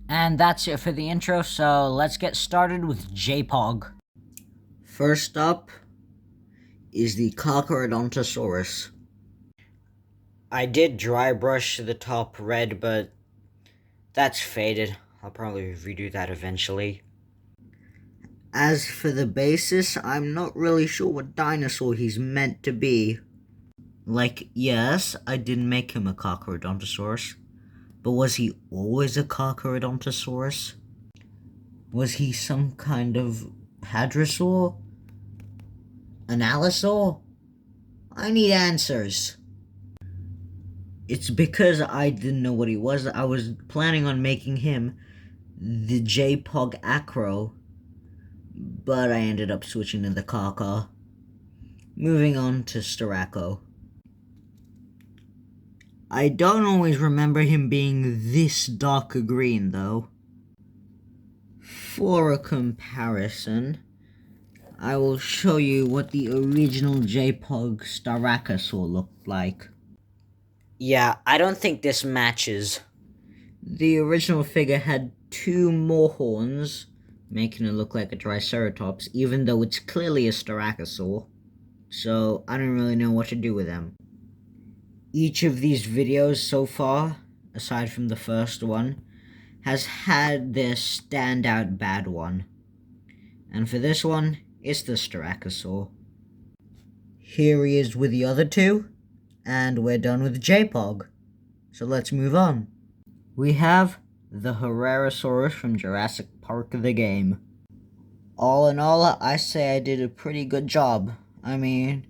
And that's it for the intro, so let's get started with JPOG. First up is the Carcharodontosaurus. I did dry brush the top red, but that's faded. I'll probably redo that eventually. As for the basis, I'm not really sure what dinosaur he's meant to be. Like, yes, I did make him a Carcharodontosaurus, but was he always a Carcharodontosaurus? Was he some kind of hadrosaur? An allosaur? I need answers. It's because I didn't know what he was. I was planning on making him the JPOG Acro, but I ended up switching to the Kaka. Moving on to Styraco. I don't always remember him being this dark green, though. For a comparison, I will show you what the original JPOG Styracosaur looked like. Yeah, I don't think this matches. The original figure had 2 more horns, making it look like a Triceratops, even though it's clearly a Styracosaur. So, I don't really know what to do with them. Each of these videos so far, aside from the first one, has had their standout bad one. And for this one, it's the Styracosaur. Here he is with the other two, and we're done with JPOG. So let's move on. We have the Herrerasaurus from Jurassic Park the game. All in all, I say I did a pretty good job. I mean,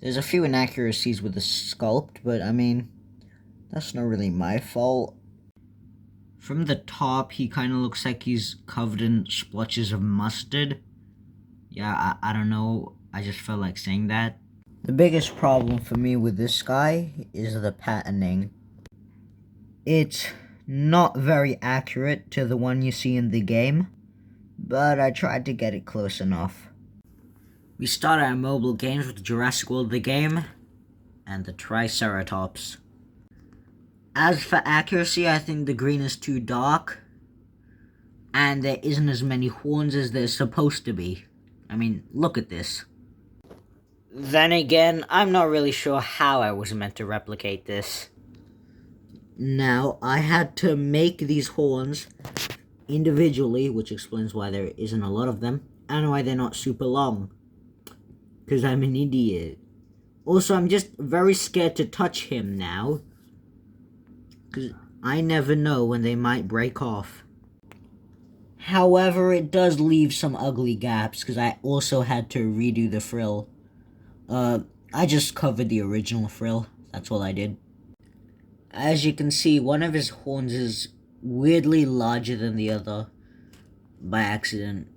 there's a few inaccuracies with the sculpt, but I mean, that's not really my fault. From the top, he kind of looks like he's covered in splotches of mustard. Yeah, I don't know, I just felt like saying that. The biggest problem for me with this guy is the patterning. It's not very accurate to the one you see in the game, but I tried to get it close enough. We start our mobile games with Jurassic World the game and the Triceratops. As for accuracy, I think the green is too dark, and there isn't as many horns as there's supposed to be. I mean, look at this. Then again, I'm not really sure how I was meant to replicate this. Now, I had to make these horns individually, which explains why there isn't a lot of them, and why they're not super long. Because I'm an idiot. Also, I'm just very scared to touch him now, because I never know when they might break off. However, it does leave some ugly gaps, because I also had to redo the frill. I just covered the original frill. That's all I did. As you can see, one of his horns is weirdly larger than the other by accident.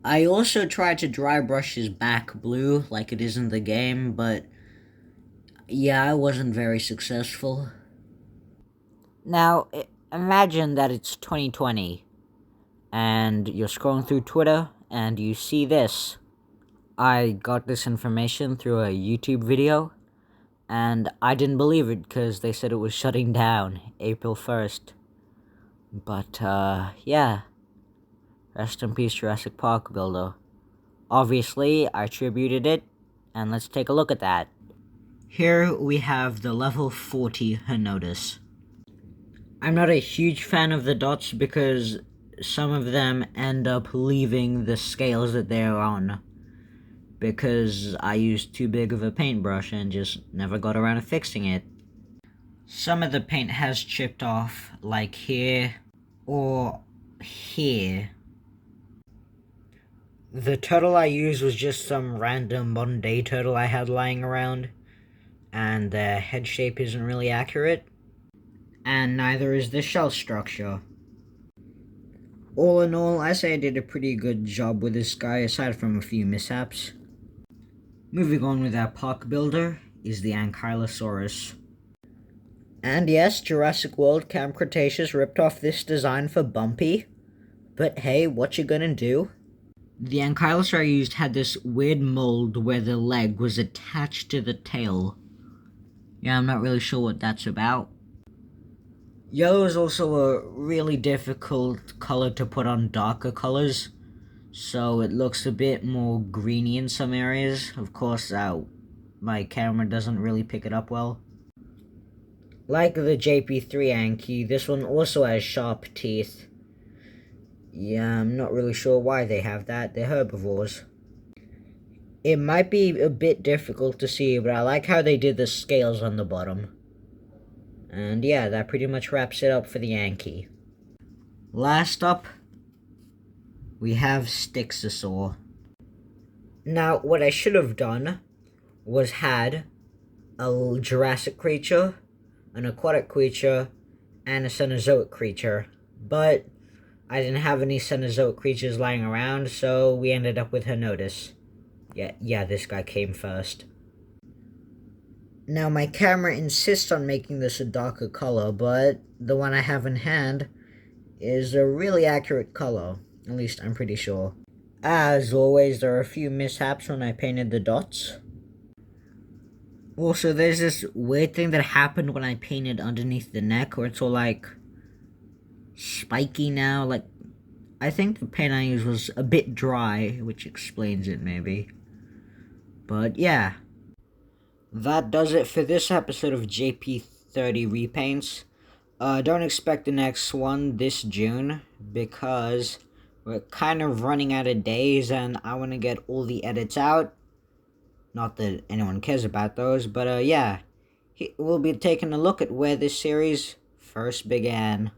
I also tried to dry brush his back blue like it is in the game, but yeah, I wasn't very successful. Now, imagine that it's 2020, and you're scrolling through Twitter, and you see this. I got this information through a YouTube video, and I didn't believe it because they said it was shutting down April 1st. But, yeah. Rest in peace, Jurassic Park builder. Obviously, I attributed it, and let's take a look at that. Here we have the level 40 Henotus. I'm not a huge fan of the dots because some of them end up leaving the scales that they're on, because I used too big of a paintbrush and just never got around to fixing it. Some of the paint has chipped off, like here or here. The turtle I used was just some random modern day turtle I had lying around, and the head shape isn't really accurate, and neither is the shell structure. All in all, I say I did a pretty good job with this guy, aside from a few mishaps. Moving on with our park builder is the Ankylosaurus. And yes, Jurassic World Camp Cretaceous ripped off this design for Bumpy, but hey, what you gonna do? The Ankylosaur I used had this weird mold where the leg was attached to the tail. Yeah, I'm not really sure what that's about. Yellow is also a really difficult color to put on darker colors, so it looks a bit more greeny in some areas. Of course, my camera doesn't really pick it up well. Like the JP3 Anki, this one also has sharp teeth. Yeah, I'm not really sure why they have that. They're herbivores. It might be a bit difficult to see, but I like how they did the scales on the bottom. And yeah, that pretty much wraps it up for the Yankee. Last up, we have Styxosaur. Now, what I should have done was had a Jurassic creature, an aquatic creature, and a Cenozoic creature. But I didn't have any Cenozoic creatures lying around, so we ended up with Henotus. Yeah, this guy came first. Now, my camera insists on making this a darker color, but the one I have in hand is a really accurate color. At least, I'm pretty sure. As always, there are a few mishaps when I painted the dots. Also, there's this weird thing that happened when I painted underneath the neck, where it's all, like, spiky now. Like, I think the paint I used was a bit dry, which explains it, maybe. But, yeah. That does it for this episode of JP30 Repaints. Don't expect the next one this June, because we're kind of running out of days, and I want to get all the edits out. Not that anyone cares about those, but yeah. We'll be taking a look at where this series first began.